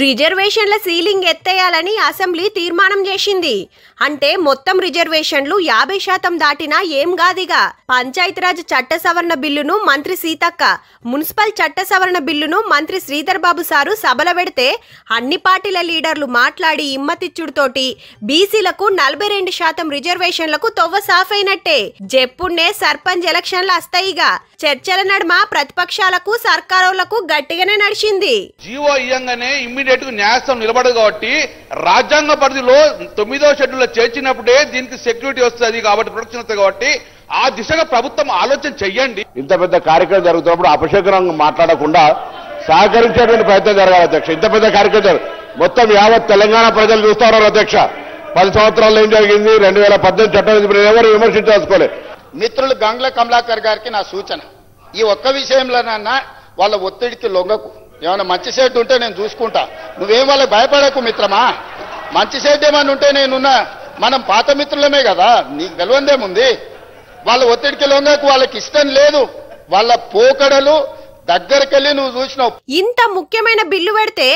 రిజర్వేషన్ల ceiling ఎత్తేయాలని assembly తీర్మానం చేసింది. అంటే మొత్తం రిజర్వేషన్లు 50% దాటినా ఏం గాదిగా. పంచాయతీరాజ్ చట్ట సవరణ బిల్లును మంత్రి సీతక్క, మున్సిపల్ చట్ట సవరణ బిల్లును మంత్రి శ్రీధర్ బాబు సారు సభల పెడితే అన్ని పార్టీల లీడర్లు మాట్లాడి ఇమ్మతిచ్చుడుతోటి బీసీలకు 42% రిజర్వేషన్లకు తొవ్వ సాఫైనట్టే. జెప్పున్నే సర్పంచ్ ఎలక్షన్లు వస్తాయిగా. చర్చల నడుమ ప్రతిపక్షాలకు సర్కారోళ్లకు గట్టిగానే నడిచింది. జీవో ఇయ్యంగానే ఇమ్మీడియట్ గా న్యాయస్థానం నిలబడదు కాబట్టి రాజ్యాంగ పరిధిలో 9వ షెడ్యూల్ చేర్చినప్పుడే దీనికి సెక్యూరిటీ వస్తుంది కాబట్టి ప్రొటెక్షన్ వస్తుంది కాబట్టి ఆ దిశగా ప్రభుత్వం ఆలోచన చెయ్యండి. ఇంత పెద్ద కార్యక్రమం జరుగుతున్నప్పుడు అపశకునంగా మాట్లాడకుండా సహకరించేటువంటి ప్రయత్నం జరగాలి అధ్యక్ష. ఇంత పెద్ద కార్యక్రమం మొత్తం యావత్ తెలంగాణ ప్రజలు చూస్తా ఉన్నారు అధ్యక్ష. 10 సంవత్సరాల్లో ఏం జరిగింది, 2018 చట్టం ఎవరు విమర్శించుకోలేదు. మిత్రులు గంగ్ల కమలాకర్ గారికి నా సూచన, ఈ ఒక్క విషయంలోనన్నా వాళ్ళ ఒత్తిడికి లొంగకు. ఏమైనా మంచి సైడ్ ఉంటే నేను చూసుకుంటా, నువ్వేం వాళ్ళకి భయపడకు మిత్రమా. మంచి సైడ్ ఏమన్నా ఉంటే నేనున్నా, మనం పాత మిత్రులమే కదా, నీకు తెలియందేముంది. వాళ్ళ ఒత్తిడికి లొంగకు, వాళ్ళకి ఇష్టం లేదు, వాళ్ళ పోకడలు దగ్గరికెళ్ళి నువ్వు చూసినావు. ఇంత ముఖ్యమైన బిల్లు పెడితే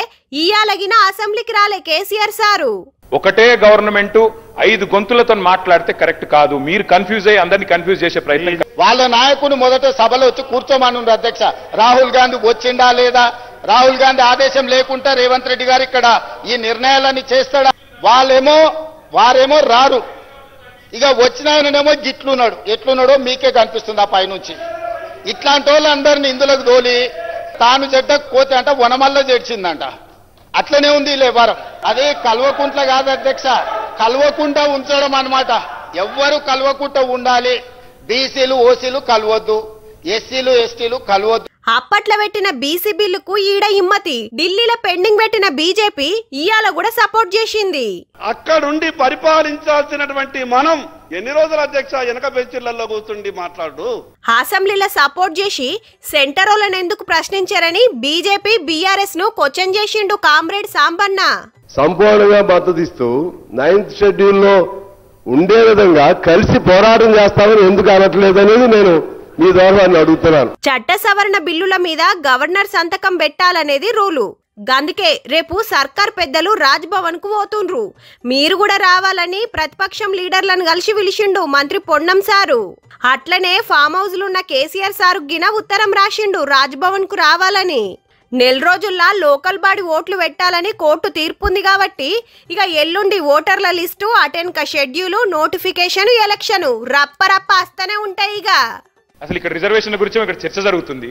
ఇయాలగిన అసెంబ్లీకి రాలే కేసీఆర్ సారు. ఒకటే గవర్నమెంట్ 5 గొంతులతో మాట్లాడితే కరెక్ట్ కాదు. మీరు కన్ఫ్యూజ్ అయ్యి అందరినీ కన్ఫ్యూజ్ చేసే ప్రయత్నం. వాళ్ళ నాయకుడు మొదట సభలో వచ్చి కూర్చోమనుండ్రు అధ్యక్ష. రాహుల్ గాంధీ వచ్చిండా లేదా, రాహుల్ గాంధీ ఆదేశం లేకుండా రేవంత్ రెడ్డి గారు ఇక్కడ ఈ నిర్ణయాలన్నీ చేస్తాడా. వారేమో రారు. ఇక వచ్చిన ఆయననేమో గిట్లున్నాడు, ఎట్లున్నాడో మీకే కనిపిస్తుంది ఆ పైనుంచి. ఇట్లాంటి వాళ్ళందరినీ ఇందులోకి దోలి తాను జడ్డకు పోతే అంట వనమల్ల చేర్చిందంట. అట్లనే ఉంది లేవారం. అదే కల్వకుంట్ల కాదు అధ్యక్ష, కల్వకుండా ఉంచడం అన్నమాట. ఎవ్వరు కల్వకుండా ఉండాలి. బీసీలు ఓసీలు కలవద్దు, ఎస్సీలు ఎస్టీలు కలవద్దు. అప్పట్లో పెట్టిన బీసీ బిల్లుకు ఈడ ఇమ్మతి. ఢిల్లీలో పెండింగ్ పెట్టిన బీజేపీ ఇయాల కూడా సపోర్ట్ చేసింది. అక్కడుండి పరిపాలించాల్సినటువంటి మనం ఎన్ని రోజులు అధ్యక్ష వెనక బెంచీలలో కూర్చుండి మాట్లాడు. అసెంబ్లీలో సపోర్ట్ చేసి సెంటరోలను ఎందుకు ప్రశ్నించారని బీజేపీ బీఆర్ఎస్ ను క్వశ్చన్ చేసిండు కామ్రేడ్ సాంబన్న. సంపూర్ణంగా మద్దతిస్తూ 9th షెడ్యూల్లో ఉండే విధంగా కలిసి పోరాటం చేస్తామని ఎందుకు అనట్లేదనేది నేను మీ ద్వారా అడుగుతున్నాను. చట్ట సవరణ బిల్లుల మీద గవర్నర్ సంతకం పెట్టాలనేది రూలు. గందుకే రేపు సర్కార్ పెద్దలు రాజ్ భవన్ కు పోతుండ్రు. మీరు కూడా రావాలని ప్రతిపక్షం లీడర్లను కలిసి పిలిచిండు మంత్రి పొన్నం సారు. అట్లనే ఫామ్ హౌస్ లున్న కేసీఆర్ సారు గిన ఉత్తరం రాసిండు రాజ్ భవన్ కు రావాలని. నెల రోజుల్లో లోకల్ బాడీ ఓట్లు పెట్టాలని కోర్టు తీర్పుంది కాబట్టి ఇక ఎల్లుండి ఓటర్ల లిస్టు, అటెన్క షెడ్యూలు, నోటిఫికేషన్, ఎలక్షన్ రప్ప వస్తూనే ఉంటాయి. ఇక అసలు ఇక్కడ రిజర్వేషన్ గురించి ఇక్కడ చర్చ జరుగుతుంది.